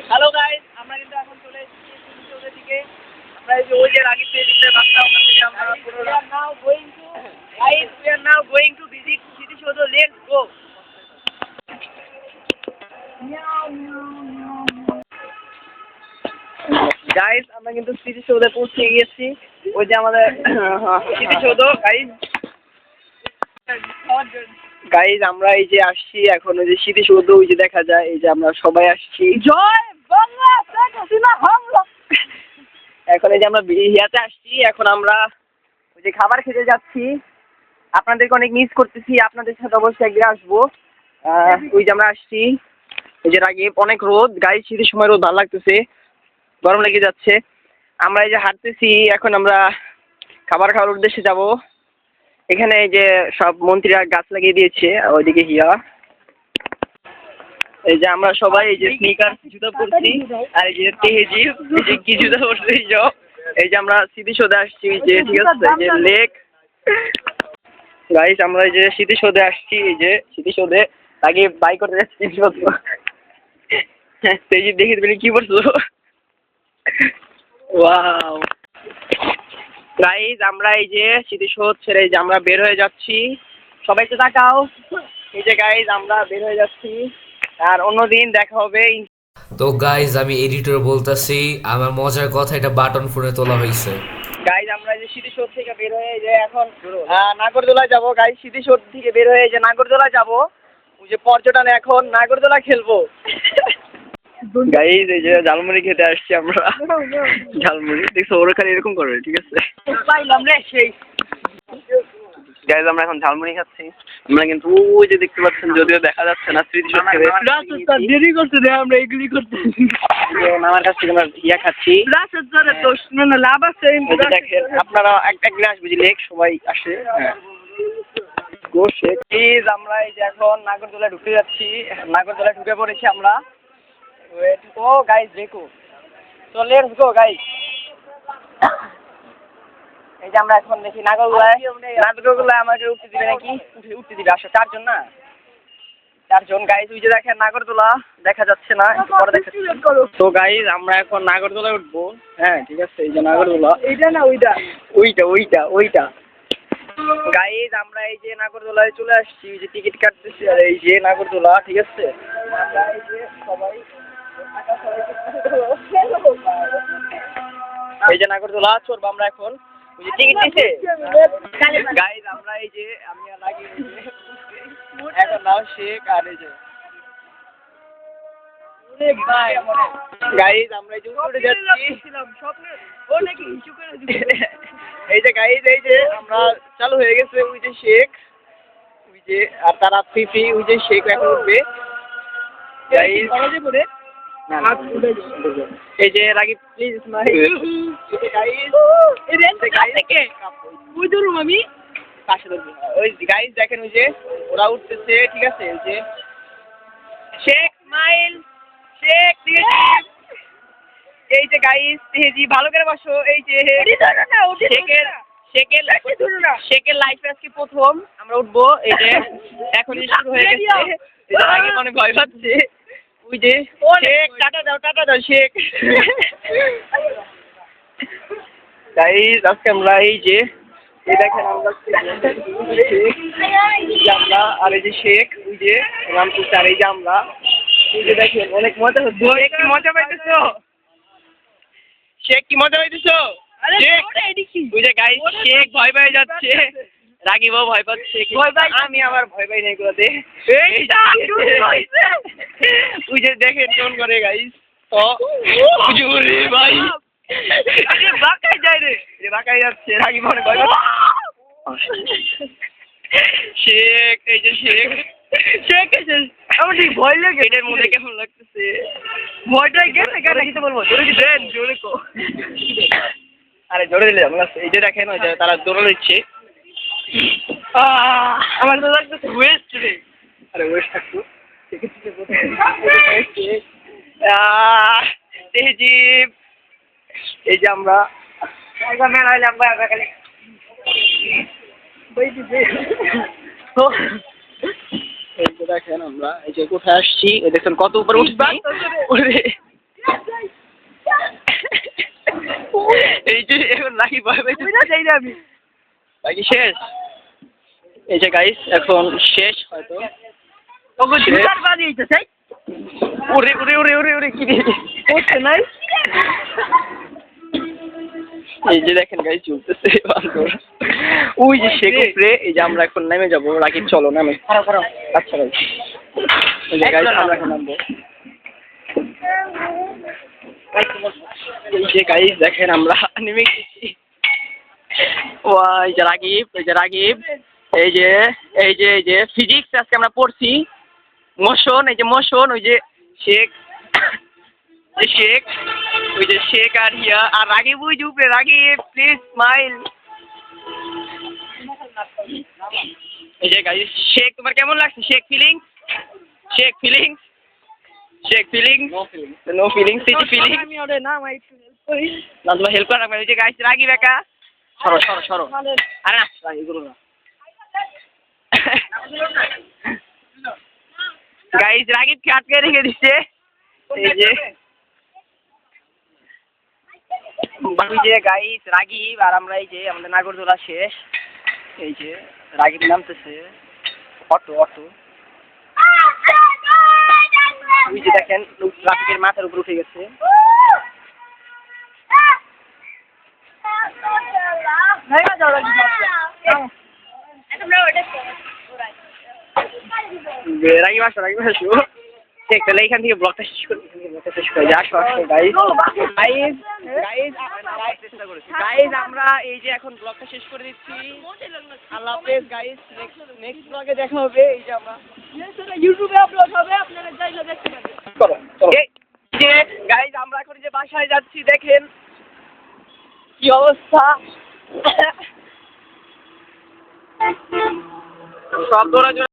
Hello guys, আমরা কিন্তু এখন চলে এসেছি স্মৃতিসৌধের দিকে। আমরা এই যে ওই যে রাগিব স্টেডিয়ামের রাস্তা, ওখান থেকে আমরা we are now going to visit স্মৃতিসৌধ. Let's go. গাইস, আমরা কিন্তু স্মৃতিসৌধে পৌঁছে গিয়েছি। ওই যে আমাদের স্মৃতিসৌধ গাইস, আমরা এই যে আসছি এখন, ওই যে স্মৃতিসৌধ ওই যে দেখা যায়, এই যে আমরা সবাই আসছি। জয় বাংলা, এখন এই যে আমরা ইয়াতে আসছি, এখন আমরা ওই যে খাবার খেতে যাচ্ছি। আপনাদেরকে অনেক মিস করতেছি, আপনাদের সাথে অবশ্যই একদিন আসবো। ওই যে আমরা আসছি, এই যে রাগিব, অনেক রোদ গাইস, শীতের সময় রোদ ভালো লাগতেছে, গরম লেগে যাচ্ছে। আমরা এই যে হাঁটতেছি, এখন আমরা খাবার খাওয়ার উদ্দেশ্যে যাব। এখানে এই যে সব মন্ত্রীরা গাছ লাগিয়ে দিয়েছে, ওইদিকে হিয়া। এই যে আমরা সবাই এই যে স্নিকার জুতা পরছি, আর এই যে তেহেজিব এই যে কি জুতা পরছে, এই যে আমরা স্মৃতিসৌধে আসছি, এই যে ঠিক আছে, এই যে লেক গাইস, আমরা এই যে স্মৃতিসৌধে আসছি, এই যে স্মৃতিসৌধে আগে বাই করতে যাচ্ছি স্মৃতিসৌধ। তেহেজিব দেখে তুমি কি পড়ছো? ওয়াও গাইস, আমরা এই যে স্মৃতিসৌধ ছেড়ে এই যে আমরা বের হয়ে যাচ্ছি। সবাই তো তাকাও, এই যে গাইস আমরা বের হয়ে যাচ্ছি, আর অন্যদিন দেখা হবে। তো গাইজ, আমি এডিটর বলতেছি, আমার মজার কথা, এটা বাটন ফোনে তোলা হয়েছে। গাইজ, আমরা যে স্মৃতিসৌধ থেকে বের হয়ে যে এখন নাগরদোলা যাব। গাইজ, স্মৃতিসৌধ থেকে বের হয়ে যে নাগরদোলা যাব, ওই যে পর্যটনে এখন নাগরদোলা খেলবো। গাইজ, এই যে ঝালমুড়ি খেতে আসছি আমরা। ঝালমুড়ি দেখছো, ওরা খালি এরকম করবে, ঠিক আছে। গাইজ, আমরা এখন ঝালমুড়ি খাচ্ছি। আমরা কিন্তু ওই যে দেখতে পাচ্ছেন, যদিও দেখা যাচ্ছে না, স্মৃতিসৌধ থেকে দেরি করতে দেয়, আমরা এগুলি করতে আমার কাছ থেকে আমরা ইয়া খাচ্ছি। লাভ আছে, দেখেন আপনারা একটা গ্লাস বুঝলে সবাই আসে। আমরা এই যে এখন নাগরদোলায় ঢুকে যাচ্ছি, নাগরদোলায় ঢুকে পড়েছি আমরা। ও গাইজ দেখো, তো লেটস গো গাইজ। এই যে আমরা এখন দেখি নাগরদোলায় আমাকে উঠতে দিবে নাকি, উঠতে দিবে। আসো, চারজন না, চারজন গাইজ। ওই যে দেখেন নাগরদোলা দেখা যাচ্ছে না, পরে দেখাচ্ছি। তো গাইজ, আমরা এখন নাগরদোলায় উঠবো। হ্যাঁ ঠিক আছে, এই যে নাগরদোলা, এইটা না ওইটা, ওইটা ওইটা ওইটা গাইজ, আমরা এই যে নাগরদোলায় চলে আসছি, এই যে টিকিট কাটতেছি, আর এই যে নাগরদোলা, ঠিক আছে। এই যে সবাই এই যে নাগরদোলা চড়বো আমরা এখন, ওই যে টিকিট দিছে গাইজ। আমরা এই যে আমি আর লাগিয়ে এখন নাও শেখ, আর এই যে গাইজ আমরা এই যে উপরে যাচ্ছি। এই যে গাইজ, এই যে আমরা চালু হয়ে গেছে, ওই যে শেখ, ওই যে আর তারা ফিফি, ওই যে শেখ এখন উঠবে। এই যে রাগিব প্লিজ আমি পাশে ধরবো। ওই গাইজ দেখেন, ওই যে ওরা উঠতেছে, ঠিক আছে। ওই যে শেখ স্মাইল, শেখ, এই যে গাইজ তেহেজি ভালো করে বসো। এই যে শেখের লাইফে আজকে প্রথম আমরা উঠবো। এই যে এখন শুরু হয়ে গেছে, আগে মনে ভয় পাচ্ছে। ওই যে শেখ, টাটা দাও, টাটা দাও শেখ। গাইজ, আজকে আমরা এই যে দেখেন আমরা আর এই যে শেখ, ওই যে নাম তো, আর এই যে আমরা, এই যে দেখেন অনেক মজা হচ্ছে। কি মজা পাইতেছো শেখ, কি মজা পাইতেছো? ওই যে গাইজ, শেখ ভয় পেয়ে যাচ্ছে, রাগিবও ভয় পাচ্ছে, আমি আবার ভয় পাই না এগুলোতে। ওই যে দেখেন কেমন করে গাইজ, ভাই বাঁকাই যায় রে, বাঁকাই যাচ্ছে, রাগিব অনেক ভয় পাচ্ছে। শেখ, এই যে শেখ, শেখ এসে আমার ঠিক ভয় লাগে। এটার মধ্যে কেমন লাগতেছে, ভয়টাই গেছে কেন কিছু বলবো, জোরে কি দেন, জোরে কো। আরে জোরে দিলে আমার এই যে দেখেন, ওই যে তারা দৌড়ে দিচ্ছে। আমার তো লাগতেছে ওয়েস্ট রে। আরে ওয়েস্ট থাকতো তেহজিব। এই যে আমরা মেলা হইলে আমরা খালি এই যে দেখেন আমরা এই যে কোথায় আসছি, এই দেখেন কত উপরে উঠছি। ওরে এই যে এখন নাকি ভয় পাইতেছি আমি নাকি শেষ। এই যে গাইস এখন শেষ হয়তো। ওরে ওরে ওরে ওরে ওরে কি রে নাই। এই যে দেখেন গাইস চলতেছে বান্দর। ওই যে শেখ উপরে, এই যে আমরা এখন নেমে যাবো। রাকিব চলো নামে। আচ্ছা ভাই এই যে গাইস আমরা এখন নামবো। এই যে গাইস দেখেন আমরা নেমে গেছি। এই যে রাকিব, এই যে রাকিব, এই যে এই যে এই যে ফিজিক্স আজকে আমরা পড়ছি। মোশন, এই যে মোশন, ওই যে শেখ, শেখ, ওই যে শেখ আর হিয়া আর রাকিব ওই যে উপরে। Rakib please smile. এই যে গাইস শেখ তোমার কেমন লাগছে? Sheikh feelings, Sheikh feelings, Sheikh feelings, no feelings, city feelings. না তোমার হেল্প করা লাগবে। ওই যে গাইস রাকিব একা। সরো সরো সরো। আরে না এগুলো না। গাইস রাকিবকে আটকে রেখে দিচ্ছে। এই যে ওই যে গাইস রাকিব আর আমরা, এই যে আমাদের নাগরদোলা শেষ। এই যে রাকিব নামতেছে। অটো অটো ওই যে দেখেন রাকিবের মাথার উপর উঠে গেছে। রাকিব আসো, রাকিব আসো। ঠিক তাহলে এখান থেকে ব্লগটা শেষ করি। আসো আসো গাইস। গাইস গাইস আমরা এই যে এখন ব্লগটা শেষ করে দিচ্ছি। আল্লাহ হাফেজ গাইস। নেক্সট ব্লগে দেখা হবে। এই যে আমরা ইউটিউবে আপলোড হবে, আপনারা চাইলে দেখতে পারেন। চলো চলো। এই যে গাইস আমরা এখন যে বাসায় যাচ্ছি, দেখেন কি অবস্থা। সব দৌড়াজোড়া